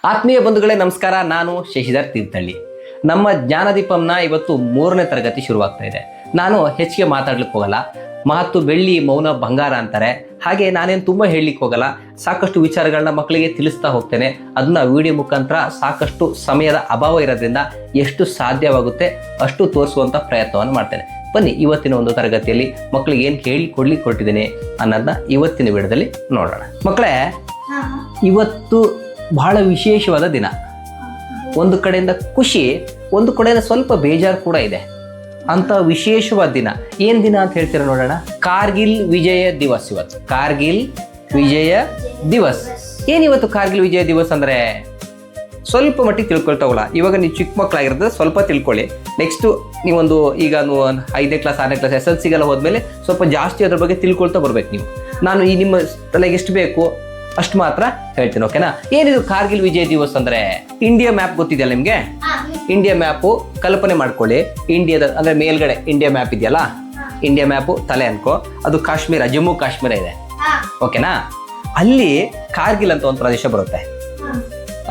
ಆತ್ಮೀಯ ಬಂಧುಗಳೇ ನಮಸ್ಕಾರ. ನಾನು ಶಶಿಧರ್ ತೀರ್ಥಹಳ್ಳಿ. ನಮ್ಮ ಜ್ಞಾನದೀಪಂನ ಇವತ್ತು 3ನೇ ತರಗತಿ ಶುರುವಾಗ್ತಾ ಇದೆ. ನಾನು ಹೆಚ್ಚಿಗೆ ಮಾತಾಡ್ಲಿಕ್ಕೆ ಹೋಗಲ್ಲ. ಮಾತು ಬೆಳ್ಳಿ, ಮೌನ ಬಂಗಾರ ಅಂತಾರೆ. ಹಾಗೆ ನಾನೇನು ತುಂಬ ಹೇಳಲಿಕ್ಕೆ ಹೋಗಲ್ಲ. ಸಾಕಷ್ಟು ವಿಚಾರಗಳನ್ನ ಮಕ್ಕಳಿಗೆ ತಿಳಿಸ್ತಾ ಹೋಗ್ತೇನೆ. ಅದನ್ನ ವಿಡಿಯೋ ಮುಖಾಂತರ ಸಾಕಷ್ಟು ಸಮಯದ ಅಭಾವ ಇರೋದ್ರಿಂದ ಎಷ್ಟು ಸಾಧ್ಯವಾಗುತ್ತೆ ಅಷ್ಟು ತೋರಿಸುವಂಥ ಪ್ರಯತ್ನವನ್ನು ಮಾಡ್ತೇನೆ. ಬನ್ನಿ, ಇವತ್ತಿನ ಒಂದು ತರಗತಿಯಲ್ಲಿ ಮಕ್ಕಳಿಗೆ ಏನು ಹೇಳಿಕೊಡ್ಲಿಕ್ಕೆ ಹೊರಟಿದ್ದೇನೆ ಅನ್ನೋದನ್ನ ಇವತ್ತಿನ ವಿಡಿಯೋದಲ್ಲಿ ನೋಡೋಣ. ಮಕ್ಕಳೇ, ಇವತ್ತು ಬಹಳ ವಿಶೇಷವಾದ ದಿನ. ಒಂದು ಕಡೆಯಿಂದ ಖುಷಿ, ಒಂದು ಕಡೆಯಿಂದ ಸ್ವಲ್ಪ ಬೇಜಾರು ಕೂಡ ಇದೆ. ಅಂತ ವಿಶೇಷವಾದ ದಿನ. ಏನ್ ದಿನ ಅಂತ ಹೇಳ್ತೀರಾ ನೋಡೋಣ. ಕಾರ್ಗಿಲ್ ವಿಜಯ ದಿವಸ್. ಇವತ್ತು ಕಾರ್ಗಿಲ್ ವಿಜಯ ದಿವಸ್. ಏನಿವತ್ತು ಕಾರ್ಗಿಲ್ ವಿಜಯ ದಿವಸ್ ಅಂದ್ರೆ ಸ್ವಲ್ಪ ಮಟ್ಟಿಗೆ ತಿಳ್ಕೊಳ್ತಾವಲ್ಲ. ಇವಾಗ ನೀವು ಚಿಕ್ಕ ಮಕ್ಕಳಾಗಿರ್ತದೆ, ಸ್ವಲ್ಪ ತಿಳ್ಕೊಳ್ಳಿ. ನೆಕ್ಸ್ಟ್ ನೀವೊಂದು ಈಗ 5ನೇ ಕ್ಲಾಸ್ 6ನೇ ಕ್ಲಾಸ್ SSLCಗೆಲ್ಲ ಹೋದ್ಮೇಲೆ ಸ್ವಲ್ಪ ಜಾಸ್ತಿ ಅದ್ರ ಬಗ್ಗೆ ತಿಳ್ಕೊಳ್ತಾ ಬರ್ಬೇಕು ನೀವು. ನಾನು ಈ ನಿಮ್ಮ ತಲೆಗೆ ಎಷ್ಟು ಬೇಕು ಅಷ್ಟು ಮಾತ್ರ ಹೇಳ್ತೀನಿ, ಓಕೆನಾ? ಏನಿದು ಕಾರ್ಗಿಲ್ ವಿಜಯ ದಿವಸ್ ಅಂದ್ರೆ? ಇಂಡಿಯಾ ಮ್ಯಾಪ್ ಗೊತ್ತಿದೆಯಲ್ಲ ನಿಮ್ಗೆ? ಇಂಡಿಯಾ ಮ್ಯಾಪು ಕಲ್ಪನೆ ಮಾಡ್ಕೊಳ್ಳಿ. ಇಂಡಿಯಾದ ಅಂದ್ರೆ ಮೇಲ್ಗಡೆ ಇಂಡಿಯಾ ಮ್ಯಾಪ್ ಇದೆಯಲ್ಲ, ಇಂಡಿಯಾ ಮ್ಯಾಪು ತಲೆ ಅನ್ಕೋ. ಅದು ಕಾಶ್ಮೀರ, ಜಮ್ಮು ಕಾಶ್ಮೀರ ಇದೆ, ಓಕೆನಾ? ಅಲ್ಲಿ ಕಾರ್ಗಿಲ್ ಅಂತ ಒಂದು ಪ್ರದೇಶ ಬರುತ್ತೆ.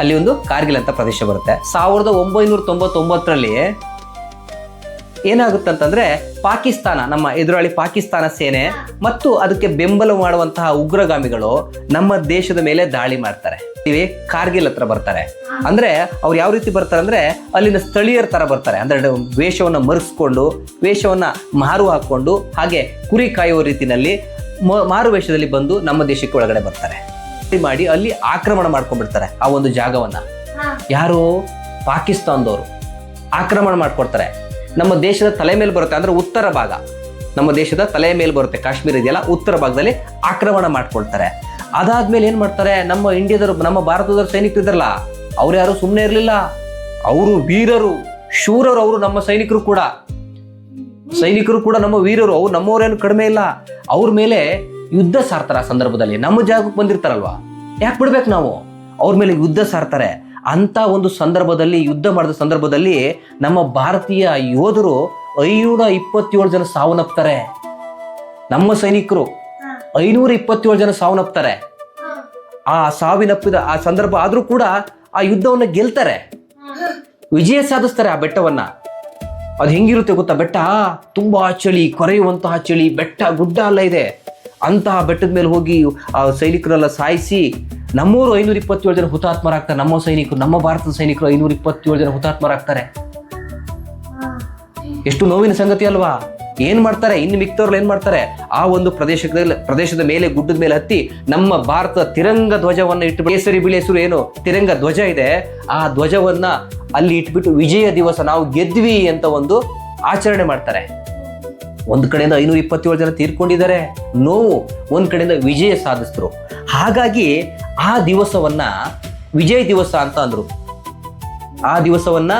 ಅಲ್ಲಿ ಒಂದು ಕಾರ್ಗಿಲ್ ಅಂತ ಪ್ರದೇಶ ಬರುತ್ತೆ. 1999ರಲ್ಲಿ ಏನಾಗುತ್ತಂತಂದ್ರೆ ಪಾಕಿಸ್ತಾನ, ನಮ್ಮ ಎದುರಾಳಿ ಪಾಕಿಸ್ತಾನ ಸೇನೆ ಮತ್ತು ಅದಕ್ಕೆ ಬೆಂಬಲ ಮಾಡುವಂತಹ ಉಗ್ರಗಾಮಿಗಳು ನಮ್ಮ ದೇಶದ ಮೇಲೆ ದಾಳಿ ಮಾಡ್ತಾರೆ. ಕಾರ್ಗಿಲ್ ಹತ್ರ ಬರ್ತಾರೆ. ಅಂದ್ರೆ ಅವ್ರು ಯಾವ ರೀತಿ ಬರ್ತಾರೆ ಅಂದ್ರೆ ಅಲ್ಲಿನ ಸ್ಥಳೀಯರ ತರ ಬರ್ತಾರೆ. ಅಂದ್ರೆ ವೇಷವನ್ನ ಮರೆಸ್ಕೊಂಡು, ವೇಷವನ್ನ ಮಾರು ಹಾಕೊಂಡು, ಹಾಗೆ ಕುರಿ ಕಾಯುವ ರೀತಿನಲ್ಲಿ ಮಾರು ವೇಷದಲ್ಲಿ ಬಂದು ನಮ್ಮ ದೇಶಕ್ಕೆ ಒಳಗಡೆ ಬರ್ತಾರೆ. ಮಾಡಿ ಅಲ್ಲಿ ಆಕ್ರಮಣ ಮಾಡ್ಕೊಂಡ್ಬಿಡ್ತಾರೆ ಆ ಒಂದು ಜಾಗವನ್ನ. ಯಾರು? ಪಾಕಿಸ್ತಾನದವರು ಆಕ್ರಮಣ ಮಾಡ್ಕೊಡ್ತಾರೆ. ನಮ್ಮ ದೇಶದ ತಲೆ ಮೇಲೆ ಬರುತ್ತೆ, ಅಂದ್ರೆ ಉತ್ತರ ಭಾಗ ನಮ್ಮ ದೇಶದ ತಲೆ ಮೇಲೆ ಬರುತ್ತೆ. ಕಾಶ್ಮೀರ ಇದೆಯಲ್ಲ, ಉತ್ತರ ಭಾಗದಲ್ಲಿ ಆಕ್ರಮಣ ಮಾಡ್ಕೊಳ್ತಾರೆ. ಅದಾದ್ಮೇಲೆ ಏನ್ ಮಾಡ್ತಾರೆ, ನಮ್ಮ ಇಂಡಿಯಾದವರು, ನಮ್ಮ ಭಾರತದವರು ಸೈನಿಕರು ಇದ್ರಲ್ಲ, ಅವ್ರು ಯಾರು ಸುಮ್ಮನೆ ಇರಲಿಲ್ಲ. ಅವರು ವೀರರು, ಶೂರರು. ಅವರು ನಮ್ಮ ಸೈನಿಕರು ಕೂಡ ನಮ್ಮ ವೀರರು. ಅವ್ರು ನಮ್ಮವರೇನು ಕಡಿಮೆ ಇಲ್ಲ. ಅವ್ರ ಮೇಲೆ ಯುದ್ಧ ಸಾರ್ತಾರೆ. ಆ ಸಂದರ್ಭದಲ್ಲಿ ನಮ್ಮ ಜಾಗಕ್ಕೆ ಬಂದಿರ್ತಾರಲ್ವಾ, ಯಾಕೆ ಬಿಡ್ಬೇಕು ನಾವು? ಅವ್ರ ಮೇಲೆ ಯುದ್ಧ ಸಾರ್ತಾರೆ. ಅಂತ ಒಂದು ಸಂದರ್ಭದಲ್ಲಿ, ಯುದ್ಧ ಮಾಡಿದ ಸಂದರ್ಭದಲ್ಲಿ ನಮ್ಮ ಭಾರತೀಯ ಯೋಧರು 527 ಜನ ಸಾವನ್ನಪ್ತಾರೆ. ನಮ್ಮ ಸೈನಿಕರು 527 ಜನ ಸಾವನ್ನಪ್ತಾರೆ. ಆ ಸಾವನ್ನಪ್ಪಿದ ಆ ಸಂದರ್ಭ ಆದ್ರೂ ಕೂಡ ಆ ಯುದ್ಧವನ್ನ ಗೆಲ್ತಾರೆ, ವಿಜಯ ಸಾಧಿಸ್ತಾರೆ. ಆ ಬೆಟ್ಟವನ್ನ, ಅದು ಹೆಂಗಿರುತ್ತೆ ಗೊತ್ತಾ? ಬೆಟ್ಟ ತುಂಬಾ ಚಳಿ, ಕೊರೆಯುವಂತಹ ಚಳಿ, ಬೆಟ್ಟ ಗುಡ್ಡ ಎಲ್ಲ ಇದೆ. ಅಂತಹ ಬೆಟ್ಟದ ಮೇಲೆ ಹೋಗಿ ಆ ಸೈನಿಕರೆಲ್ಲ ಸಾಯಿಸಿ ನಮ್ಮವರು 527 ಜನ ಹುತಾತ್ಮರಾಗ್ತಾರೆ. ನಮ್ಮ ಸೈನಿಕರು, ನಮ್ಮ ಭಾರತದ ಸೈನಿಕರು 527 ಜನ ಹುತಾತ್ಮರಾಗ್ತಾರೆ. ಎಷ್ಟು ನೋವಿನ ಸಂಗತಿ ಅಲ್ವಾ? ಏನ್ ಮಾಡ್ತಾರೆ ಇನ್ನು ಮಿಕ್ತವ್ರು? ಏನ್ ಮಾಡ್ತಾರೆ, ಆ ಒಂದು ಪ್ರದೇಶದ ಮೇಲೆ, ಗುಡ್ಡದ ಮೇಲೆ ಹತ್ತಿ ನಮ್ಮ ಭಾರತದ ತಿರಂಗ ಧ್ವಜವನ್ನ ಇಟ್ಟು, ಕೇಸರಿ ಬಿಳಿ ಹೆಸರು ಏನು ತಿರಂಗ ಧ್ವಜ ಇದೆ, ಆ ಧ್ವಜವನ್ನ ಅಲ್ಲಿ ಇಟ್ಬಿಟ್ಟು ವಿಜಯ ದಿವಸ, ನಾವು ಗೆದ್ವಿ ಅಂತ ಒಂದು ಆಚರಣೆ ಮಾಡ್ತಾರೆ. ಒಂದ್ ಕಡೆಯಿಂದ 527 ಜನ ತೀರ್ಕೊಂಡಿದ್ದಾರೆ, ನೋವು. ಒಂದ್ ಕಡೆಯಿಂದ ವಿಜಯ ಸಾಧಿಸಿದ್ರು. ಹಾಗಾಗಿ ಆ ದಿವಸವನ್ನ ವಿಜಯ ದಿವಸ ಅಂತ ಅಂದ್ರು. ಆ ದಿವಸವನ್ನ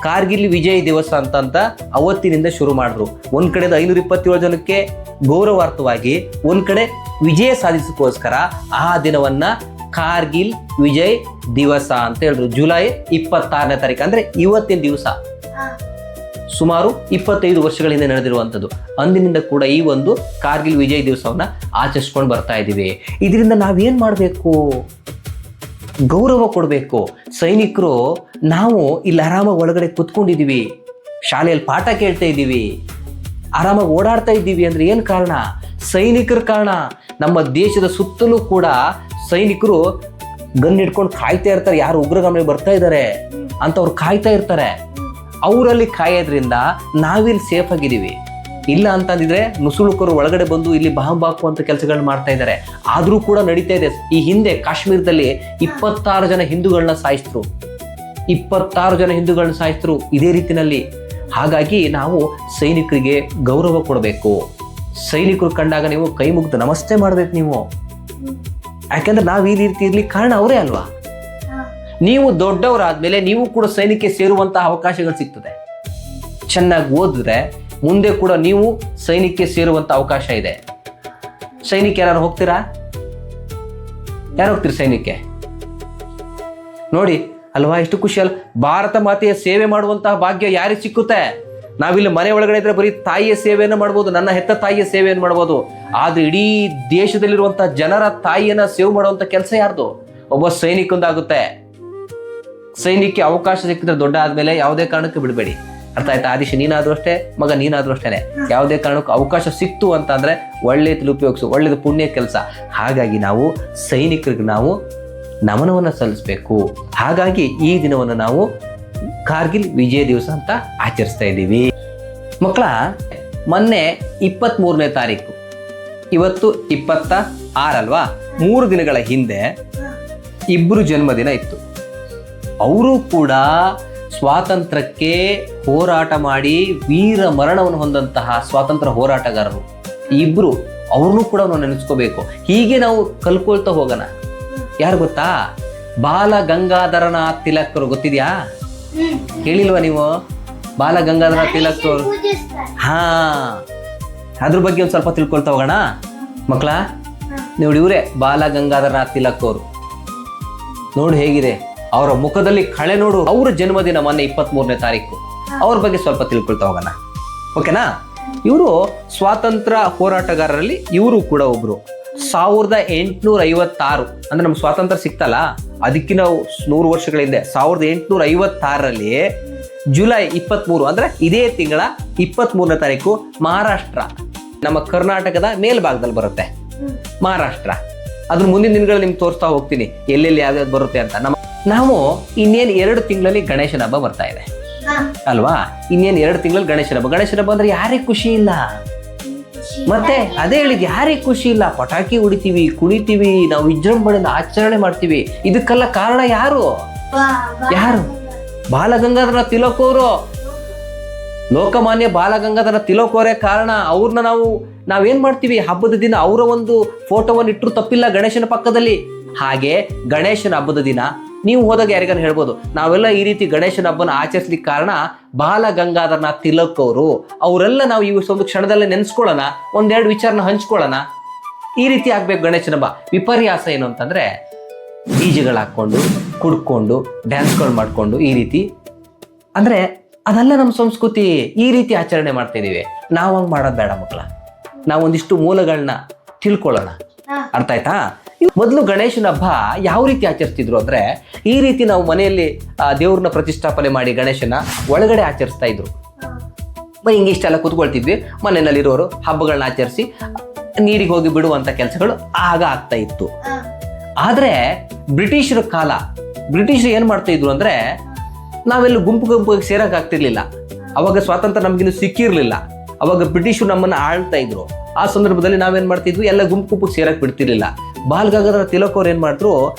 ಕಾರ್ಗಿಲ್ ವಿಜಯ್ ದಿವಸ ಅಂತ ಅವತ್ತಿನಿಂದ ಶುರು ಮಾಡಿದ್ರು. ಒಂದ್ ಕಡೆಯಿಂದ 527 ಜನಕ್ಕೆ ಗೌರವಾರ್ಥವಾಗಿ, ಒಂದ್ ಕಡೆ ವಿಜಯ ಸಾಧಿಸೋಕ್ಕೋಸ್ಕರ ಆ ದಿನವನ್ನ ಕಾರ್ಗಿಲ್ ವಿಜಯ್ ದಿವಸ ಅಂತ ಹೇಳಿದ್ರು. ಜುಲೈ 26ನೇ ತಾರೀಕು ಅಂದ್ರೆ ಇವತ್ತಿನ ದಿವಸ. ಸುಮಾರು 25 ವರ್ಷಗಳ ಹಿಂದೆ ನಡೆದಿರುವಂಥದ್ದು. ಅಂದಿನಿಂದ ಕೂಡ ಈ ಒಂದು ಕಾರ್ಗಿಲ್ ವಿಜಯ್ ದಿವಸವನ್ನ ಆಚರಿಸ್ಕೊಂಡು ಬರ್ತಾ ಇದ್ದೀವಿ. ಇದರಿಂದ ನಾವೇನ್ ಮಾಡಬೇಕು? ಗೌರವ ಕೊಡಬೇಕು. ಸೈನಿಕರು, ನಾವು ಇಲ್ಲಿ ಆರಾಮಾಗಿ ಒಳಗಡೆ ಕುತ್ಕೊಂಡಿದ್ದೀವಿ, ಶಾಲೆಯಲ್ಲಿ ಪಾಠ ಕೇಳ್ತಾ ಇದ್ದೀವಿ, ಆರಾಮಾಗಿ ಓಡಾಡ್ತಾ ಇದ್ದೀವಿ ಅಂದ್ರೆ ಏನ್ ಕಾರಣ? ಸೈನಿಕರ ಕಾರಣ. ನಮ್ಮ ದೇಶದ ಸುತ್ತಲೂ ಕೂಡ ಸೈನಿಕರು ಗನ್ ಹಿಡ್ಕೊಂಡು ಕಾಯ್ತಾ ಇರ್ತಾರೆ. ಯಾರು ಉಗ್ರಗಾಮಿ ಬರ್ತಾ ಇದ್ದಾರೆ ಅಂತ ಅವ್ರು ಕಾಯ್ತಾ ಇರ್ತಾರೆ. ಅವರಲ್ಲಿ ಕಾಯೋದ್ರಿಂದ ನಾವಿಲ್ಲಿ ಸೇಫ್ ಆಗಿದ್ದೀವಿ. ಇಲ್ಲ ಅಂತಂದಿದ್ರೆ ನುಸುಳುಕರು ಒಳಗಡೆ ಬಂದು ಇಲ್ಲಿ ಬಾಂಬ್ ಹಾಕುವಂತ ಕೆಲಸಗಳನ್ನ ಮಾಡ್ತಾ ಇದ್ದಾರೆ. ಆದ್ರೂ ಕೂಡ ನಡೀತಾ ಇದೆ. ಈ ಹಿಂದೆ ಕಾಶ್ಮೀರದಲ್ಲಿ 26 ಜನ ಹಿಂದೂಗಳನ್ನ ಸಾಯಿಸಿದ್ರು. 26 ಜನ ಹಿಂದೂಗಳನ್ನ ಸಾಯಿಸಿದ್ರು ಇದೇ ರೀತಿನಲ್ಲಿ. ಹಾಗಾಗಿ ನಾವು ಸೈನಿಕರಿಗೆ ಗೌರವ ಕೊಡಬೇಕು. ಸೈನಿಕರು ಕಂಡಾಗ ನೀವು ಕೈ ಮುಗ್ದು ನಮಸ್ತೆ ಮಾಡ್ಬೇಕು ನೀವು. ಯಾಕಂದ್ರೆ ನಾವು ಈ ರೀತಿ ಇರ್ಲಿಕ್ಕೆ ಕಾರಣ ಅವರೇ ಅಲ್ವಾ? ನೀವು ದೊಡ್ಡವರಾದ್ಮೇಲೆ ನೀವು ಕೂಡ ಸೈನಿಕ ಸೇರುವಂತಹ ಅವಕಾಶಗಳು ಸಿಗ್ತದೆ. ಚೆನ್ನಾಗಿ ಓದಿದ್ರೆ ಮುಂದೆ ಕೂಡ ನೀವು ಸೈನಿಕ ಸೇರುವಂತ ಅವಕಾಶ ಇದೆ. ಸೈನಿಕ ಯಾರು ಹೋಗ್ತೀರಾ? ಯಾರು ಹೋಗ್ತೀರಿ ಸೈನಿಕಕ್ಕೆ? ನೋಡಿ ಅಲ್ವಾ, ಎಷ್ಟು ಖುಷಿ ಅಲ್ಲ. ಭಾರತ ಮಾತೆಯ ಸೇವೆ ಮಾಡುವಂತಹ ಭಾಗ್ಯ ಯಾರಿಗೆ ಸಿಕ್ಕುತ್ತೆ? ನಾವಿಲ್ಲಿ ಮನೆ ಒಳಗಡೆ ಇದ್ರೆ ಬರೀ ತಾಯಿಯ ಸೇವೆಯನ್ನು ಮಾಡ್ಬೋದು, ನನ್ನ ಹೆತ್ತ ತಾಯಿಯ ಸೇವೆಯನ್ನು ಮಾಡ್ಬೋದು. ಆದ್ರೆ ಇಡೀ ದೇಶದಲ್ಲಿರುವಂತಹ ಜನರ ತಾಯಿಯನ್ನ ಸೇವ್ ಮಾಡುವಂತ ಕೆಲಸ ಯಾರ್ದು? ಒಬ್ಬ ಸೈನಿಕಂದಾಗುತ್ತೆ. ಸೈನ್ಯಕ್ಕೆ ಅವಕಾಶ ಸಿಕ್ಕಿದ್ರೆ ದೊಡ್ಡ ಆದ್ಮೇಲೆ ಯಾವುದೇ ಕಾರಣಕ್ಕೆ ಬಿಡಬೇಡಿ. ಅರ್ಥ ಆಯ್ತಾ? ಆದಿಶ ನೀನಾದ್ರೂ ಅಷ್ಟೇ, ಮಗ ನೀನಾದ್ರೂ ಅಷ್ಟೇನೆ. ಯಾವುದೇ ಕಾರಣಕ್ಕೂ ಅವಕಾಶ ಸಿಕ್ತು ಅಂತಂದ್ರೆ ಒಳ್ಳೆಯದು ಉಪಯೋಗಿಸು, ಒಳ್ಳೇದು ಪುಣ್ಯ ಕೆಲಸ. ಹಾಗಾಗಿ ನಾವು ಸೈನಿಕರಿಗೆ ನಾವು ನಮನವನ್ನು ಸಲ್ಲಿಸಬೇಕು. ಹಾಗಾಗಿ ಈ ದಿನವನ್ನು ನಾವು ಕಾರ್ಗಿಲ್ ವಿಜಯ ದಿವಸ ಅಂತ ಆಚರಿಸ್ತಾ ಇದ್ದೀವಿ. ಮಕ್ಕಳ, ಮೊನ್ನೆ 23ನೇ ತಾರೀಕು, ಇವತ್ತು 26 ಅಲ್ವಾ? 3 ದಿನಗಳ ಹಿಂದೆ ಇಬ್ಬರು ಜನ್ಮದಿನ ಇತ್ತು. ಅವರು ಕೂಡ ಸ್ವಾತಂತ್ರ್ಯಕ್ಕೆ ಹೋರಾಟ ಮಾಡಿ ವೀರ ಮರಣವನ್ನು ಹೊಂದಂತಹ ಸ್ವಾತಂತ್ರ್ಯ ಹೋರಾಟಗಾರರು ಇಬ್ರು. ಅವ್ರನ್ನೂ ಕೂಡ ನಾವು ನೆನೆಸ್ಕೋಬೇಕು. ಹೀಗೆ ನಾವು ಕಲ್ಕೊಳ್ತಾ ಹೋಗೋಣ. ಯಾರು ಗೊತ್ತಾ? ಬಾಲ ಗಂಗಾಧರನಾಥ್ ತಿಲಕರು ಗೊತ್ತಿದ್ಯಾ? ಕೇಳಿಲ್ವಾ ನೀವು? ಬಾಲ ಗಂಗಾಧರನಾಥ್ ತಿಲಕ್ ಅವರು, ಹಾ, ಅದ್ರ ಬಗ್ಗೆ ಒಂದು ಸ್ವಲ್ಪ ತಿಳ್ಕೊಳ್ತಾ ಹೋಗೋಣ ಮಕ್ಕಳ. ನೋಡಿ, ಇವರೇ ಬಾಲ ಗಂಗಾಧರನಾಥ್ ತಿಲಕ್ ಅವರು. ನೋಡು ಹೇಗಿದೆ ಅವರ ಮುಖದಲ್ಲಿ ಕಳೆ ನೋಡು. ಅವರ ಜನ್ಮದಿನ ಮೊನ್ನೆ 23ನೇ ತಾರೀಕು. ಅವ್ರ ಬಗ್ಗೆ ಸ್ವಲ್ಪ ತಿಳ್ಕೊಳ್ತಾ ಹೋಗೋಣ, ಓಕೆನಾ? ಇವರು ಸ್ವಾತಂತ್ರ್ಯ ಹೋರಾಟಗಾರರಲ್ಲಿ ಇವರು ಕೂಡ ಒಬ್ರು. 1856 ಅಂದ್ರೆ ನಮ್ಮ ಸ್ವಾತಂತ್ರ್ಯ ಸಿಕ್ತಲ್ಲ, ಅದಕ್ಕೆ ನಾವು 100 ವರ್ಷಗಳ ಹಿಂದೆ 1856ರಲ್ಲಿ ಜುಲೈ 23 ಅಂದ್ರೆ ಇದೇ ತಿಂಗಳ 23ನೇ ತಾರೀಕು ಮಹಾರಾಷ್ಟ್ರ, ನಮ್ಮ ಕರ್ನಾಟಕದ ಮೇಲ್ಭಾಗದಲ್ಲಿ ಬರುತ್ತೆ ಮಹಾರಾಷ್ಟ್ರ. ಅದ್ರ ಮುಂದಿನ ದಿನಗಳಲ್ಲಿ ನಿಮ್ಗೆ ತೋರಿಸ್ತಾ ಹೋಗ್ತೀನಿ ಎಲ್ಲೆಲ್ಲಿ ಯಾವ್ಯಾವ್ದು ಬರುತ್ತೆ ಅಂತ. ನಾವು ಇನ್ನೇನು 2 ತಿಂಗಳಲ್ಲಿ ಗಣೇಶನ ಹಬ್ಬ ಬರ್ತಾ ಇದೆ ಅಲ್ವಾ? ಇನ್ನೇನು 2 ತಿಂಗಳಲ್ಲಿ ಗಣೇಶನ ಹಬ್ಬ. ಗಣೇಶನ ಹಬ್ಬ ಅಂದ್ರೆ ಯಾರಿಗೆ ಖುಷಿ ಇಲ್ಲ? ಮತ್ತೆ ಅದೇ ಹೇಳಿದ್, ಯಾರಿಗೆ ಖುಷಿ ಇಲ್ಲ? ಪಟಾಕಿ ಹೊಡಿತೀವಿ, ಕುಣಿತೀವಿ, ನಾವು ವಿಜೃಂಭಣೆಯಿಂದ ಆಚರಣೆ ಮಾಡ್ತೀವಿ. ಇದಕ್ಕೆಲ್ಲ ಕಾರಣ ಯಾರು? ಬಾಲ ಗಂಗಾಧರನಾಥ್ ತಿಲಕ್ ಅವರು. ಲೋಕಮಾನ್ಯ ಬಾಲ ಗಂಗಾಧರನಾಥ್ ತಿಲಕ್ ಅವರೇ ಕಾರಣ. ಅವ್ರನ್ನ ನಾವೇನ್ ಮಾಡ್ತೀವಿ? ಹಬ್ಬದ ದಿನ ಅವರ ಒಂದು ಫೋಟೋವನ್ನು ಇಟ್ಟರು ತಪ್ಪಿಲ್ಲ ಗಣೇಶನ ಪಕ್ಕದಲ್ಲಿ. ಹಾಗೆ ಗಣೇಶನ ಹಬ್ಬದ ದಿನ ನೀವು ಹೋದಾಗ ಯಾರಿಗಾರು ಹೇಳ್ಬೋದು, ನಾವೆಲ್ಲ ಈ ರೀತಿ ಗಣೇಶನ ಹಬ್ಬನ ಆಚರಿಸ್ಲಿಕ್ಕೆ ಕಾರಣ ಬಾಲ ಗಂಗಾಧರನಾಥ್ ತಿಲಕ್ ಅವರು. ಅವರೆಲ್ಲ ನಾವು ಈ ಒಂದು ಕ್ಷಣದಲ್ಲೇ ನೆನೆಸ್ಕೊಳ್ಳೋಣ, 1-2 ವಿಚಾರನ ಹಂಚ್ಕೊಳ್ಳೋಣ. ಈ ರೀತಿ ಆಗ್ಬೇಕು ಗಣೇಶನ ಹಬ್ಬ. ವಿಪರ್ಯಾಸ ಏನು ಅಂತಂದ್ರೆ, ಡಿಜೆಗಳು ಹಾಕೊಂಡು ಕುಡ್ಕೊಂಡು ಡ್ಯಾನ್ಸ್ಗಳು ಮಾಡ್ಕೊಂಡು ಈ ರೀತಿ ಅಂದ್ರೆ ಅದೆಲ್ಲ ನಮ್ಮ ಸಂಸ್ಕೃತಿ. ಈ ರೀತಿ ಆಚರಣೆ ಮಾಡ್ತಾ ಇದೀವಿ. ನಾವು ಹಂಗೆ ಮಾಡೋದು ಬೇಡ ಮಕ್ಕಳ. ನಾವು ಒಂದಿಷ್ಟು ಮೂಲಗಳನ್ನ ತಿಳ್ಕೊಳ್ಳೋಣ. ಅರ್ಥ ಆಯ್ತಾ? ಮೊದಲು ಗಣೇಶನ ಹಬ್ಬ ಯಾವ ರೀತಿ ಆಚರಿಸ್ತಿದ್ರು ಅಂದ್ರೆ, ಈ ರೀತಿ ನಾವು ಮನೆಯಲ್ಲಿ ದೇವ್ರನ್ನ ಪ್ರತಿಷ್ಠಾಪನೆ ಮಾಡಿ ಗಣೇಶನ ಒಳಗಡೆ ಆಚರಿಸ್ತಾ ಇದ್ರು. ಹಿಂಗೆ ಇಷ್ಟೆಲ್ಲ ಕೂತ್ಕೊಳ್ತಿದ್ವಿ. ಮನೆಯಲ್ಲಿರೋರು ಹಬ್ಬಗಳನ್ನ ಆಚರಿಸಿ ನೀರಿಗೆ ಹೋಗಿ ಬಿಡುವಂತ ಕೆಲಸಗಳು ಆಗ ಆಗ್ತಾ ಇತ್ತು. ಆದ್ರೆ ಬ್ರಿಟಿಷರ ಕಾಲ, ಬ್ರಿಟಿಷರು ಏನ್ ಮಾಡ್ತಾ ಇದ್ರು ಅಂದ್ರೆ, ನಾವೆಲ್ಲ ಗುಂಪು ಸೇರಕ್ ಆಗ್ತಿರ್ಲಿಲ್ಲ. ಅವಾಗ ಸ್ವಾತಂತ್ರ್ಯ ನಮ್ಗಿನ್ನು ಸಿಕ್ಕಿರ್ಲಿಲ್ಲ. ಅವಾಗ ಬ್ರಿಟಿಷರು ನಮ್ಮನ್ನ ಆಳ್ತಾ ಇದ್ರು. ಆ ಸಂದರ್ಭದಲ್ಲಿ ನಾವೇನ್ ಮಾಡ್ತಿದ್ವಿ? ಎಲ್ಲ ಗುಂಪು ಸೇರಕ್ ಬಿಡ್ತಿರ್ಲಿಲ್ಲ. ಬಾಲ ಗಂಗಾಧರ ತಿಲಕ್ ಅವ್ರು ಏನ್ ಮಾಡಿದ್ರು,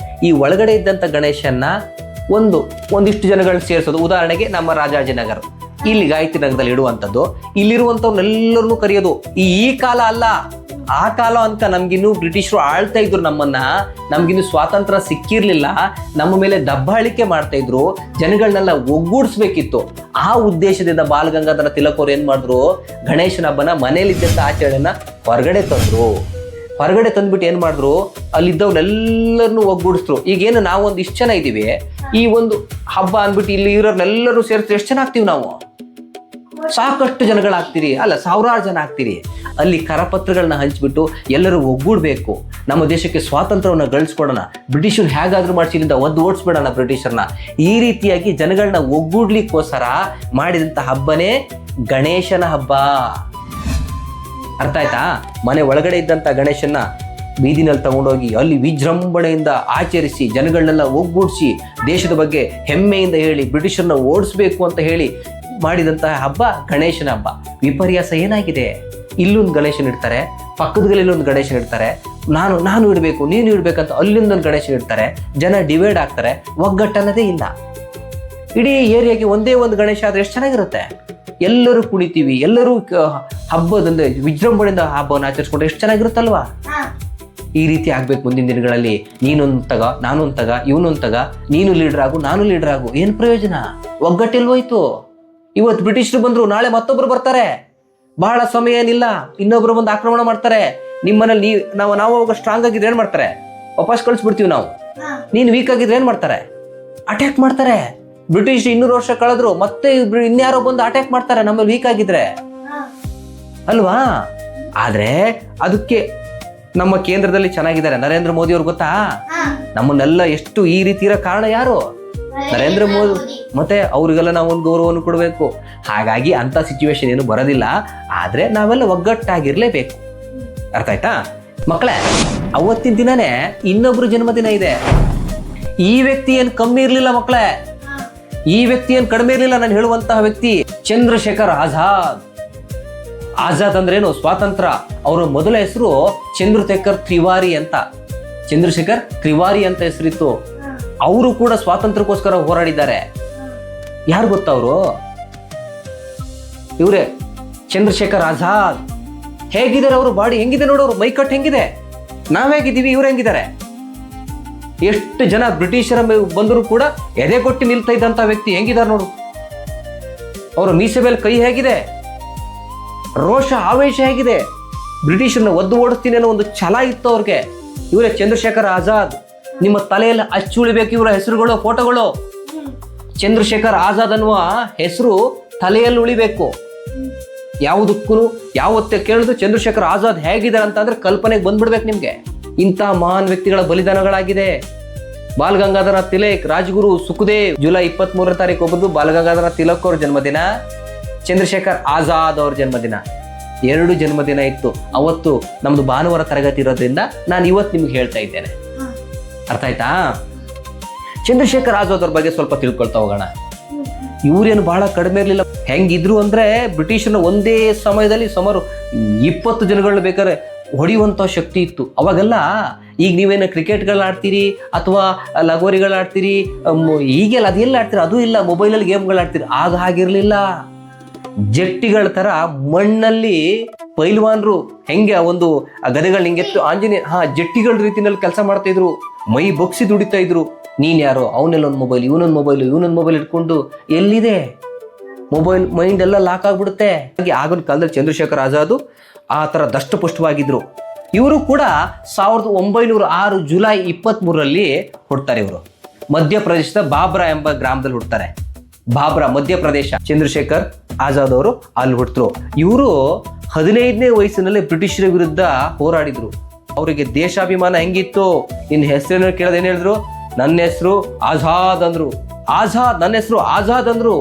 ಈ ಒಳಗಡೆ ಇದ್ದಂತ ಗಣೇಶನ್ನ ಒಂದಿಷ್ಟು ಜನಗಳನ್ನ ಸೇರಿಸೋದು. ಉದಾಹರಣೆಗೆ ನಮ್ಮ ರಾಜಾಜಿನಗರ, ಇಲ್ಲಿ ಗಾಯತ್ರಿ ನಗರದಲ್ಲಿ ಇಡುವಂಥದ್ದು. ಇಲ್ಲಿರುವಂಥವ್ರನ್ನೆಲ್ಲರನ್ನೂ ಕರೆಯೋದು. ಈ ಕಾಲ ಅಲ್ಲ, ಆ ಕಾಲ ಅಂತ ನಮ್ಗಿನ್ನು ಬ್ರಿಟಿಷರು ಆಳ್ತಾ ಇದ್ರು ನಮ್ಮನ್ನ. ನಮ್ಗಿನ್ನು ಸ್ವಾತಂತ್ರ್ಯ ಸಿಕ್ಕಿರ್ಲಿಲ್ಲ. ನಮ್ಮ ಮೇಲೆ ದಬ್ಬಾಳಿಕೆ ಮಾಡ್ತಾ ಇದ್ರು. ಜನಗಳನ್ನೆಲ್ಲ ಒಗ್ಗೂಡಿಸ್ಬೇಕಿತ್ತು. ಆ ಉದ್ದೇಶದಿಂದ ಬಾಲ ಗಂಗಾಧರ ತಿಲಕ್ ಅವ್ರು ಏನ್ ಮಾಡಿದ್ರು, ಗಣೇಶನ ಹಬ್ಬನ ಮನೇಲಿದ್ದಂತ ಆಚರಣೆನ ಹೊರಗಡೆ ತಂದ್ರು. ಹೊರಗಡೆ ತಂದ್ಬಿಟ್ಟು ಏನ್ ಮಾಡಿದ್ರು, ಅಲ್ಲಿದ್ದವ್ರೆಲ್ಲರನ್ನೂ ಒಗ್ಗೂಡಿಸಿದ್ರು. ಈಗೇನು ನಾವು ಇಷ್ಟು ಜನ ಇದ್ದೀವಿ, ಈ ಒಂದು ಹಬ್ಬ ಅಂದ್ಬಿಟ್ಟು ಇಲ್ಲಿ ಇರೋರ್ನೆಲ್ಲರೂ ಸೇರಿಸಿ ಎಷ್ಟು ಜನ ಆಗ್ತೀವಿ ನಾವು? ಸಾಕಷ್ಟು ಜನಗಳಾಗ್ತೀರಿ ಅಲ್ಲ, ಸಾವಿರಾರು ಜನ ಆಗ್ತೀರಿ. ಅಲ್ಲಿ ಕರಪತ್ರಗಳನ್ನ ಹಂಚ್ಬಿಟ್ಟು ಎಲ್ಲರೂ ಒಗ್ಗೂಡ್ಬೇಕು. ನಮ್ಮ ದೇಶಕ್ಕೆ ಸ್ವಾತಂತ್ರ್ಯವನ್ನು ಗಳಿಸ್ಕೊಡೋಣ. ಬ್ರಿಟಿಷರು ಹೇಗಾದ್ರೂ ಮಾಡಿಸಿ ಇಲ್ಲಿಂದ ಓಡಿಸ್ಬಿಡೋಣ ಬ್ರಿಟಿಷರ್ನ. ಈ ರೀತಿಯಾಗಿ ಜನಗಳನ್ನ ಒಗ್ಗೂಡ್ಲಿಕ್ಕೋಸ್ಕರ ಮಾಡಿದಂಥ ಹಬ್ಬನೇ ಗಣೇಶನ ಹಬ್ಬ. ಅರ್ಥ ಆಯ್ತಾ? ಮನೆ ಒಳಗಡೆ ಇದ್ದಂಥ ಗಣೇಶನ್ನ ಬೀದಿನಲ್ಲಿ ತಗೊಂಡೋಗಿ ಅಲ್ಲಿ ವಿಜೃಂಭಣೆಯಿಂದ ಆಚರಿಸಿ ಜನಗಳನ್ನೆಲ್ಲ ಒಗ್ಗೂಡಿಸಿ ದೇಶದ ಬಗ್ಗೆ ಹೆಮ್ಮೆಯಿಂದ ಹೇಳಿ ಬ್ರಿಟಿಷರ್ನ ಓಡಿಸ್ಬೇಕು ಅಂತ ಹೇಳಿ ಮಾಡಿದಂತಹ ಹಬ್ಬ ಗಣೇಶನ ಹಬ್ಬ. ವಿಪರ್ಯಾಸ ಏನಾಗಿದೆ? ಇಲ್ಲೊಂದು ಗಣೇಶನ ಇಡ್ತಾರೆ, ಪಕ್ಕದಲ್ಲಿ ಇಲ್ಲೊಂದು ಗಣೇಶನ ಇಡ್ತಾರೆ, ನಾನು ಇಡಬೇಕು ನೀನು ಇಡ್ಬೇಕಂತ ಅಲ್ಲಿಂದೊಂದು ಗಣೇಶನ ಇಡ್ತಾರೆ. ಜನ ಡಿವೈಡ್ ಆಗ್ತಾರೆ. ಒಗ್ಗಟ್ಟನ್ನದೇ ಇಲ್ಲ. ಇಡೀ ಏರಿಯಾಗೆ ಒಂದೇ ಒಂದು ಗಣೇಶ ಆದ್ರೆ ಎಷ್ಟು ಚೆನ್ನಾಗಿರುತ್ತೆ. ಎಲ್ಲರೂ ಕುಣಿತೀವಿ, ಎಲ್ಲರೂ ಹಬ್ಬದಂದ್ರೆ ವಿಜೃಂಭಣೆಯಿಂದ ಹಬ್ಬವನ್ನು ಆಚರಿಸ್ಕೊಂಡ್ರೆ ಎಷ್ಟು ಚೆನ್ನಾಗಿರುತ್ತಲ್ವಾ? ಈ ರೀತಿ ಆಗ್ಬೇಕು ಮುಂದಿನ ದಿನಗಳಲ್ಲಿ. ನೀನೊಂದು ತಗ, ನಾನೊಂದು ತಗ, ಇವನೊಂದು ತಗ, ನೀನು ಲೀಡರ್ ಆಗು, ನಾನು ಲೀಡರ್ ಆಗು. ಏನು ಪ್ರಯೋಜನ? ಒಗ್ಗಟ್ಟಿಲ್ವೋಯ್ತು. ಇವತ್ತು ಬ್ರಿಟಿಷರು ಬಂದ್ರು, ನಾಳೆ ಮತ್ತೊಬ್ರು ಬರ್ತಾರೆ. ಬಹಳ ಸಮಯ ಏನಿಲ್ಲ, ಇನ್ನೊಬ್ರು ಬಂದು ಆಕ್ರಮಣ ಮಾಡ್ತಾರೆ. ನಿಮ್ಮನೇಲಿ ನಾವು ಅವಾಗ ಸ್ಟ್ರಾಂಗ್ ಆಗಿದ್ರೆ ಏನ್ ಮಾಡ್ತಾರೆ? ವಾಪಸ್ ಕಳಿಸ್ಬಿಡ್ತೀವಿ ನಾವು. ನೀನು ವೀಕ್ ಆಗಿದ್ರೆ ಏನ್ ಮಾಡ್ತಾರೆ? ಅಟ್ಯಾಕ್ ಮಾಡ್ತಾರೆ. ಬ್ರಿಟಿಷ್ 200 ವರ್ಷ ಕಳೆದ್ರು, ಮತ್ತೆ ಇನ್ಯಾರೋ ಬಂದು ಅಟ್ಯಾಕ್ ಮಾಡ್ತಾರೆ ನಮ್ಮಲ್ಲಿ ವೀಕ್ ಆಗಿದ್ರೆ ಅಲ್ವಾ? ಆದ್ರೆ ಅದಕ್ಕೆ ನಮ್ಮ ಕೇಂದ್ರದಲ್ಲಿ ಚೆನ್ನಾಗಿದ್ದಾರೆ ನರೇಂದ್ರ ಮೋದಿ ಅವ್ರು. ಗೊತ್ತಾ? ನಮ್ಮನ್ನೆಲ್ಲ ಎಷ್ಟು ಈ ರೀತಿ ಇರೋ ಕಾರಣ ಯಾರು? ನರೇಂದ್ರ ಮೋದಿ. ಮತ್ತೆ ಅವ್ರಿಗೆಲ್ಲ ನಾವು ಒಂದು ಗೌರವವನ್ನು ಕೊಡಬೇಕು. ಹಾಗಾಗಿ ಅಂತ ಸಿಚುವೇಶನ್ ಏನು ಬರೋದಿಲ್ಲ. ಆದ್ರೆ ನಾವೆಲ್ಲ ಒಗ್ಗಟ್ಟಾಗಿರ್ಲೇಬೇಕು. ಅರ್ಥ ಆಯ್ತಾ ಮಕ್ಕಳೇ? ಅವತ್ತಿನ ದಿನನೇ ಇನ್ನೊಬ್ರು ಜನ್ಮದಿನ ಇದೆ. ಈ ವ್ಯಕ್ತಿ ಏನ್ ಕಮ್ಮಿ ಇರ್ಲಿಲ್ಲ ಮಕ್ಕಳೇ, ಈ ವ್ಯಕ್ತಿ ಏನ್ ಕಡಿಮೆ ಇರ್ಲಿಲ್ಲ. ನಾನು ಹೇಳುವಂತಹ ವ್ಯಕ್ತಿ ಚಂದ್ರಶೇಖರ್ ಆಜಾದ್. ಆಜಾದ್ ಅಂದ್ರೇನು? ಸ್ವಾತಂತ್ರ್ಯ. ಅವರ ಮೊದಲ ಹೆಸರು ಚಂದ್ರಶೇಖರ್ ತಿವಾರಿ ಅಂತ. ಚಂದ್ರಶೇಖರ್ ತಿವಾರಿ ಅಂತ ಹೆಸರಿತ್ತು. ಅವರು ಕೂಡ ಸ್ವಾತಂತ್ರ್ಯಕ್ಕೋಸ್ಕರ ಹೋರಾಡಿದ್ದಾರೆ. ಯಾರು ಗೊತ್ತಾ ಅವರು? ಇವರೇ ಚಂದ್ರಶೇಖರ್ ಆಜಾದ್. ಹೇಗಿದ್ದಾರೆ ಅವರು? ಬಾಡಿ ಹೆಂಗಿದೆ ನೋಡೋರು, ಮೈಕಟ್ ಹೆಂಗಿದೆ. ನಾವ್ ಹೇಗಿದ್ದೀವಿ, ಇವ್ರು ಹೆಂಗಿದ್ದಾರೆ. ಎಷ್ಟು ಜನ ಬ್ರಿಟಿಷರ ಬಂದರೂ ಕೂಡ ಎದೆ ಕೊಟ್ಟು ನಿಲ್ತಾ ಇದ್ದಂತ ವ್ಯಕ್ತಿ ಹೆಂಗಿದ್ದಾರೆ ನೋಡು. ಅವರ ಮೀಸೆ ಮೇಲೆ ಕೈ ಹೇಗಿದೆ, ರೋಷ ಆವೇಶ ಹೇಗಿದೆ. ಬ್ರಿಟಿಷರನ್ನ ಒದ್ದು ಓಡಿಸ್ತೀನಿ ಅನ್ನೋ ಒಂದು ಛಲ ಇತ್ತು ಅವ್ರಿಗೆ. ಇವರೇ ಚಂದ್ರಶೇಖರ್ ಆಜಾದ್. ನಿಮ್ಮ ತಲೆಯಲ್ಲಿ ಅಚ್ಚುಳಿಬೇಕು ಇವರ ಹೆಸರುಗಳು, ಫೋಟೋಗಳು. ಚಂದ್ರಶೇಖರ್ ಆಜಾದ್ ಅನ್ನುವ ಹೆಸರು ತಲೆಯಲ್ಲಿ ಉಳಿಬೇಕು. ಯಾವುದಕ್ಕೂ ಯಾವತ್ತೇ ಕೇಳಿದ್ರು ಚಂದ್ರಶೇಖರ್ ಆಜಾದ್ ಹೇಗಿದ್ದಾರೆ ಅಂತ ಅಂದ್ರೆ ಕಲ್ಪನೆಗೆ ಬಂದ್ಬಿಡ್ಬೇಕು ನಿಮ್ಗೆ. ಇಂತಹ ಮಹಾನ್ ವ್ಯಕ್ತಿಗಳ ಬಲಿದಾನಗಳಾಗಿದೆ. ಬಾಲ್ ಗಂಗಾಧರ ತಿಲಕ್, ರಾಜ್ಗುರು ಸುಖದೇವ್. ಜುಲೈ 23ನೇ ತಾರೀಕು ಒಬ್ಬರು ಬಾಲ್ ಗಂಗಾಧರ ತಿಲಕ್ ಅವ್ರ ಜನ್ಮದಿನ, ಚಂದ್ರಶೇಖರ್ ಆಜಾದ್ ಅವ್ರ ಜನ್ಮದಿನ. 2 ಜನ್ಮದಿನ ಇತ್ತು. ಅವತ್ತು ನಮ್ದು ಭಾನುವಾರ ತರಗತಿ ಇರೋದ್ರಿಂದ ನಾನು ಇವತ್ತು ನಿಮ್ಗೆ ಹೇಳ್ತಾ ಇದ್ದೇನೆ. ಅರ್ಥ ಆಯ್ತಾ? ಚಂದ್ರಶೇಖರ್ ಆಜಾದ್ ಅವ್ರ ಬಗ್ಗೆ ಸ್ವಲ್ಪ ತಿಳ್ಕೊಳ್ತಾ ಹೋಗೋಣ. ಇವ್ರೇನು ಬಹಳ ಕಡಿಮೆ ಇರಲಿಲ್ಲ. ಹೆಂಗಿದ್ರು ಅಂದ್ರೆ ಬ್ರಿಟಿಷರ್ನ ಒಂದೇ ಸಮಯದಲ್ಲಿ ಸುಮಾರು 20 ಜನಗಳನ್ನ ಬೇಕಾದ್ರೆ ಹೊಡೆಯುವಂತ ಶಕ್ತಿ ಇತ್ತು ಅವಾಗೆಲ್ಲ. ಈಗ ನೀವೇನು ಕ್ರಿಕೆಟ್ಗಳು ಆಡ್ತೀರಿ ಅಥವಾ ಲಗೋರಿಗಳು ಆಡ್ತೀರಿ, ಈಗೆಲ್ಲ ಅದೆಲ್ಲ ಆಡ್ತೀರಿ, ಅದು ಇಲ್ಲ. ಮೊಬೈಲಲ್ಲಿ ಗೇಮ್ಗಳು ಆಡ್ತೀರಿ. ಆಗ ಹಾಗಿರ್ಲಿಲ್ಲ. ಜಟ್ಟಿಗಳ ತರ ಮಣ್ಣಲ್ಲಿ ಪೈಲ್ವಾನ್ರು ಹೆಂಗೆ ಒಂದು ಗದೆಗಳು ಹಿಂಗೆತ್ತು ಆಂಜನೇಯ ಜಟ್ಟಿಗಳ ರೀತಿನಲ್ಲಿ ಕೆಲಸ ಮಾಡ್ತಾ ಇದ್ರು. ಮೈ ಬೊಗ್ಸಿ ದುಡಿತಾ ಇದ್ರು. ನೀನ್ ಯಾರೋ, ಅವನೆಲ್ಲೊಂದು ಮೊಬೈಲ್, ಇವನೊಂದು ಮೊಬೈಲ್ ಇಟ್ಕೊಂಡು ಎಲ್ಲಿದೆ ಮೊಬೈಲ್, ಮೈಂಡ್ ಎಲ್ಲ ಲಾಕ್ ಆಗ್ಬಿಡುತ್ತೆ. ಹಾಗೆ ಆಗಿನ ಕಾಲದಲ್ಲಿ ಚಂದ್ರಶೇಖರ್ ಆಜಾದ್ ಆ ತರ ದಷ್ಟಪುಷ್ಟವಾಗಿದ್ರು. ಇವರು ಕೂಡ 1906 ಜುಲೈ 23ರಲ್ಲಿ ಹುಡ್ತಾರೆ. ಇವರು ಮಧ್ಯಪ್ರದೇಶದ ಬಾಬ್ರಾ ಎಂಬ ಗ್ರಾಮದಲ್ಲಿ ಹುಡ್ತಾರೆ. ಬಾಬ್ರಾ ಮಧ್ಯಪ್ರದೇಶ. ಚಂದ್ರಶೇಖರ್ ಆಜಾದ್ ಅವರು ಅಲ್ಲಿ ಹುಟ್ಟರು. ಇವರು 15ನೇ ವಯಸ್ಸಿನಲ್ಲಿ ಬ್ರಿಟಿಷರ ವಿರುದ್ಧ ಹೋರಾಡಿದ್ರು. ಅವರಿಗೆ ದೇಶಾಭಿಮಾನ ಹೆಂಗಿತ್ತು? ನಿನ್ನ ಹೆಸರೇನು ಕೇಳೋದು ಏನ್ ಹೇಳಿದ್ರು? ನನ್ನ ಹೆಸರು ಆಜಾದ್ ಅಂದ್ರು. ಆಜಾದ್, ನನ್ನ ಹೆಸರು ಆಜಾದ್ ಅಂದ್ರು.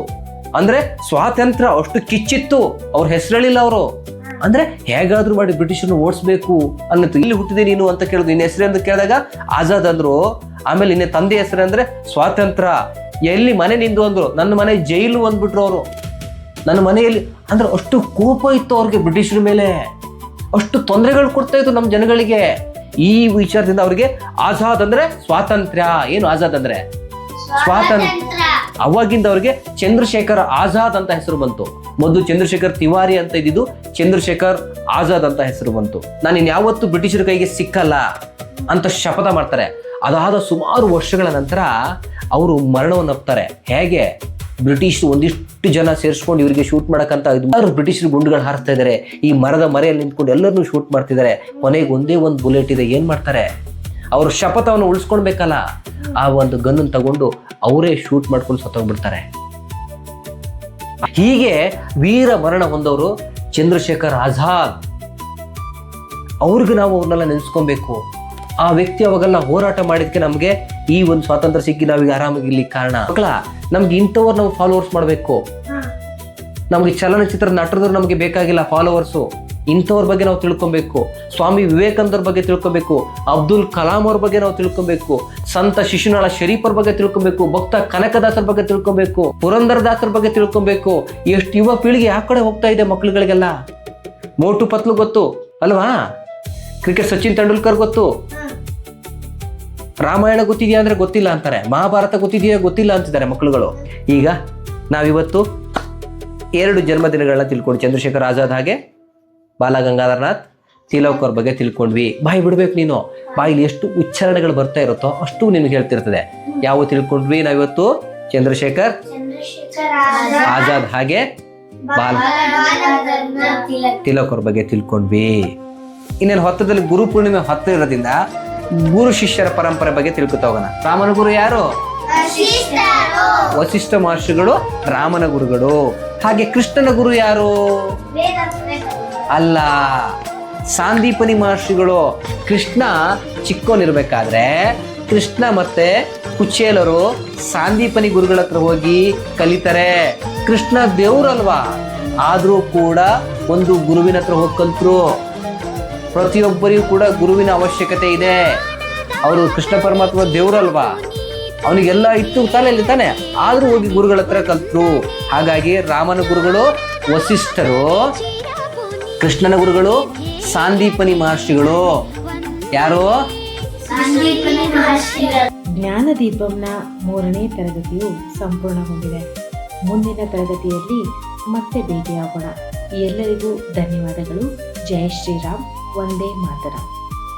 ಅಂದ್ರೆ ಸ್ವಾತಂತ್ರ್ಯ ಅಷ್ಟು ಕಿಚ್ಚಿತ್ತು. ಅವ್ರ ಹೆಸರಳಿಲ್ಲ ಅವರು. ಅಂದ್ರೆ ಹೇಗಾದ್ರೂ ಮಾಡಿ ಬ್ರಿಟಿಷರ್ನ ಓಡಿಸ್ಬೇಕು ಅನ್ನೋದು. ಇಲ್ಲಿ ಹುಟ್ಟಿದೆ ನೀನು ಅಂತ ಕೇಳಿದ್ರು. ನಿನ್ನ ಹೆಸರು ಅಂತ ಕೇಳಿದಾಗ ಆಜಾದ್ ಅಂದ್ರು. ಆಮೇಲೆ ನಿನ್ನ ತಂದೆ ಹೆಸರು ಅಂದ್ರೆ ಸ್ವಾತಂತ್ರ್ಯ. ಎಲ್ಲಿ ಮನೆ ನಿಂದು ಅಂದ್ರು. ನನ್ನ ಮನೆ ಜೈಲು ಅಂದ್ಬಿಟ್ರು ಅವರು. ನನ್ನ ಮನೆಯಲ್ಲಿ ಅಂದ್ರೆ ಅಷ್ಟು ಕೋಪ ಇತ್ತು ಅವ್ರಿಗೆ ಬ್ರಿಟಿಷರ ಮೇಲೆ. ಅಷ್ಟು ತೊಂದರೆಗಳು ಕೊಡ್ತಾ ಇತ್ತು ನಮ್ಮ ಜನಗಳಿಗೆ. ಈ ವಿಚಾರದಿಂದ ಅವ್ರಿಗೆ ಆಜಾದ್ ಅಂದ್ರೆ ಸ್ವಾತಂತ್ರ್ಯ. ಏನು ಆಜಾದ್ ಅಂದ್ರೆ ಸ್ವಾತಂತ್ರ್ಯ. ಅವಾಗಿಂದ ಅವ್ರಿಗೆ ಚಂದ್ರಶೇಖರ್ ಆಜಾದ್ ಅಂತ ಹೆಸರು ಬಂತು. ಮೊದಲು ಚಂದ್ರಶೇಖರ್ ತಿವಾರಿ ಅಂತ ಇದ್ದಿದ್ದು ಚಂದ್ರಶೇಖರ್ ಆಜಾದ್ ಅಂತ ಹೆಸರು ಬಂತು. ನಾನು ಇನ್ಯಾವತ್ತೂ ಬ್ರಿಟಿಷರ ಕೈಗೆ ಸಿಕ್ಕಲ್ಲ ಅಂತ ಶಪಥ ಮಾಡ್ತಾರೆ. ಅದಾದ ಸುಮಾರು ವರ್ಷಗಳ ನಂತರ ಅವರು ಮರಣವನ್ನು ಒಪ್ತಾರೆ. ಹೇಗೆ? ಬ್ರಿಟಿಷರು ಒಂದಿಷ್ಟು ಜನ ಸೇರಿಸ್ಕೊಂಡು ಇವರಿಗೆ ಶೂಟ್ ಮಾಡಕ್ಕಂತ ಎಲ್ಲರೂ ಬ್ರಿಟಿಷರು ಗುಂಡುಗಳು ಹಾರಿಸ್ತಾ ಇದ್ದಾರೆ. ಈ ಮರದ ಮರೆಯಲ್ಲಿ ನಿಂತ್ಕೊಂಡು ಎಲ್ಲರನ್ನೂ ಶೂಟ್ ಮಾಡ್ತಿದ್ದಾರೆ. ಕೊನೆಗೆ ಒಂದೇ ಒಂದು ಬುಲೆಟ್ ಇದೆ. ಏನ್ ಮಾಡ್ತಾರೆ? ಅವ್ರ ಶಪಥವನ್ನು ಉಳಿಸ್ಕೊಳ್ಬೇಕಲ್ಲ, ಆ ಒಂದು ಗನ್ನನ್ನು ತಗೊಂಡು ಅವರೇ ಶೂಟ್ ಮಾಡ್ಕೊಂಡು ಸತ್ತೋಗ್ಬಿಡ್ತಾರೆ. ಹೀಗೆ ವೀರ ಮರಣ ಹೊಂದವರು ಚಂದ್ರಶೇಖರ್ ಆಜಾದ್. ಅವ್ರಿಗೆ ನಾವು ಅವ್ರನ್ನೆಲ್ಲ ನೆನೆಸ್ಕೊಬೇಕು. ಆ ವ್ಯಕ್ತಿ ಅವಾಗೆಲ್ಲ ಹೋರಾಟ ಮಾಡಿದ್ಕೆ ನಮ್ಗೆ ಈ ಒಂದು ಸ್ವಾತಂತ್ರ್ಯ ಸಿಕ್ಕಿ ನಾವೀಗ ಆರಾಮಾಗಿ ಇಲ್ಲಿ ಕಾರಣ. ಮಕ್ಕಳ, ನಮ್ಗೆ ಇಂಥವ್ರು ನಾವು ಫಾಲೋವರ್ಸ್ ಮಾಡಬೇಕು. ನಮ್ಗೆ ಚಲನಚಿತ್ರ ನಟರದ್ರು ನಮ್ಗೆ ಬೇಕಾಗಿಲ್ಲ ಫಾಲೋವರ್ಸು. ಇಂಥವ್ರ ಬಗ್ಗೆ ನಾವು ತಿಳ್ಕೊಬೇಕು. ಸ್ವಾಮಿ ವಿವೇಕಾನಂದರ ಬಗ್ಗೆ ತಿಳ್ಕೊಬೇಕು. ಅಬ್ದುಲ್ ಕಲಾಂ ಅವ್ರ ಬಗ್ಗೆ ನಾವು ತಿಳ್ಕೊಬೇಕು. ಸಂತ ಶಿಶುನಾಳ ಶರೀಫ್ ಅವ್ರ ಬಗ್ಗೆ ತಿಳ್ಕೊಬೇಕು. ಭಕ್ತ ಕನಕದಾಸರ ಬಗ್ಗೆ ತಿಳ್ಕೊಬೇಕು. ಪುರಂದರದಾಸರ ಬಗ್ಗೆ ತಿಳ್ಕೊಬೇಕು. ಎಷ್ಟು ಯುವ ಪೀಳಿಗೆ ಆ ಕಡೆ ಹೋಗ್ತಾ ಇದೆ ಮಕ್ಳುಗಳಿಗೆಲ್ಲ. ಮೋಟು ಪತ್ಲು ಗೊತ್ತು ಅಲ್ವಾ? ಕ್ರಿಕೆಟ್ ಸಚಿನ್ ತೆಂಡೂಲ್ಕರ್ ಗೊತ್ತು. ರಾಮಾಯಣ ಗೊತ್ತಿದೆಯಾ ಅಂದ್ರೆ ಗೊತ್ತಿಲ್ಲ ಅಂತಾರೆ. ಮಹಾಭಾರತ ಗೊತ್ತಿದೆಯಾ ಗೊತ್ತಿಲ್ಲ ಅಂತಿದ್ದಾರೆ ಮಕ್ಕಳುಗಳು. ಈಗ ನಾವಿವತ್ತು 2 ಜನ್ಮದಿನಗಳನ್ನ ತಿಳ್ಕೊಂಡು ಚಂದ್ರಶೇಖರ್ ಆಜಾದ್ ಹಾಗೆ ಬಾಲ ಗಂಗಾಧರನಾಥ್ ತಿಲಕ್ ಅವ್ರ ಬಗ್ಗೆ ತಿಳ್ಕೊಂಡ್ವಿ. ಬಾಯಿ ಬಿಡ್ಬೇಕು ನೀನು. ಬಾಯಿಲಿ ಎಷ್ಟು ಉಚ್ಚಾರಣೆಗಳು ಬರ್ತಾ ಇರುತ್ತೋ ಅಷ್ಟು ನಿನ್ಗೆ ಹೇಳ್ತಿರ್ತದೆ. ಯಾವ ತಿಳ್ಕೊಂಡ್ವಿ ನಾವಿವತ್ತು? ಚಂದ್ರಶೇಖರ್ ಆಜಾದ್ ಹಾಗೆ ಬಾಲ ತಿಲಕ್ ಅವ್ರ ಬಗ್ಗೆ ತಿಳ್ಕೊಂಡ್ವಿ. ಇನ್ನೇನು ಹೊತ್ತದಲ್ಲಿ ಗುರು ಪೂರ್ಣಿಮೆ ಹೊತ್ತ ಇರೋದ್ರಿಂದ ಗುರು ಶಿಷ್ಯರ ಪರಂಪರೆ ಬಗ್ಗೆ ತಿಳ್ಕೊತಾ ಹೋಗೋಣ. ರಾಮನ ಗುರು ಯಾರು? ವಸಿಷ್ಠ ಮಹರ್ಷಿಗಳು ರಾಮನ ಗುರುಗಳು. ಹಾಗೆ ಕೃಷ್ಣನ ಗುರು ಯಾರು? ಅಲ್ಲ, ಸಾಂದೀಪನಿ ಮಹರ್ಷಿಗಳು. ಕೃಷ್ಣ ಚಿಕ್ಕೋನಿರ್ಬೇಕಾದ್ರೆ ಕೃಷ್ಣ ಮತ್ತೆ ಕುಚೇಲರು ಸಾಂದೀಪನಿ ಗುರುಗಳ ಹತ್ರ ಹೋಗಿ ಕಲಿತಾರೆ. ಕೃಷ್ಣ ದೇವ್ರಲ್ವಾ, ಆದ್ರೂ ಕೂಡ ಒಂದು ಗುರುವಿನ ಹತ್ರ ಹೋಗಿ ಕಲ್ತರು. ಪ್ರತಿಯೊಬ್ಬರಿಗೂ ಕೂಡ ಗುರುವಿನ ಅವಶ್ಯಕತೆ ಇದೆ. ಅವರು ಕೃಷ್ಣ ಪರಮಾತ್ಮ ದೇವ್ರಲ್ವಾ, ಅವನಿಗೆಲ್ಲ ಇತ್ತು ತಲೆಯಲ್ಲಿ ತಾನೆ, ಆದ್ರೂ ಹೋಗಿ ಗುರುಗಳ ಹತ್ರ ಕಲ್ತರು. ಹಾಗಾಗಿ ರಾಮನ ಗುರುಗಳು ವಸಿಷ್ಠರು, ಕೃಷ್ಣನ ಗುರುಗಳು ಸಾಂದೀಪನಿ ಮಹರ್ಷಿಗಳು. ಯಾರು? ಜ್ಞಾನದೀಪಂನ 3ನೇ ತರಗತಿಯು ಸಂಪೂರ್ಣಗೊಂಡಿದೆ. ಮುಂದಿನ ತರಗತಿಯಲ್ಲಿ ಮತ್ತೆ ಭೇಟಿಯಾಗೋಣ. ಎಲ್ಲರಿಗೂ ಧನ್ಯವಾದಗಳು. ಜೈ ಶ್ರೀರಾಮ್. ವಂದೇ ಮಾತರಂ.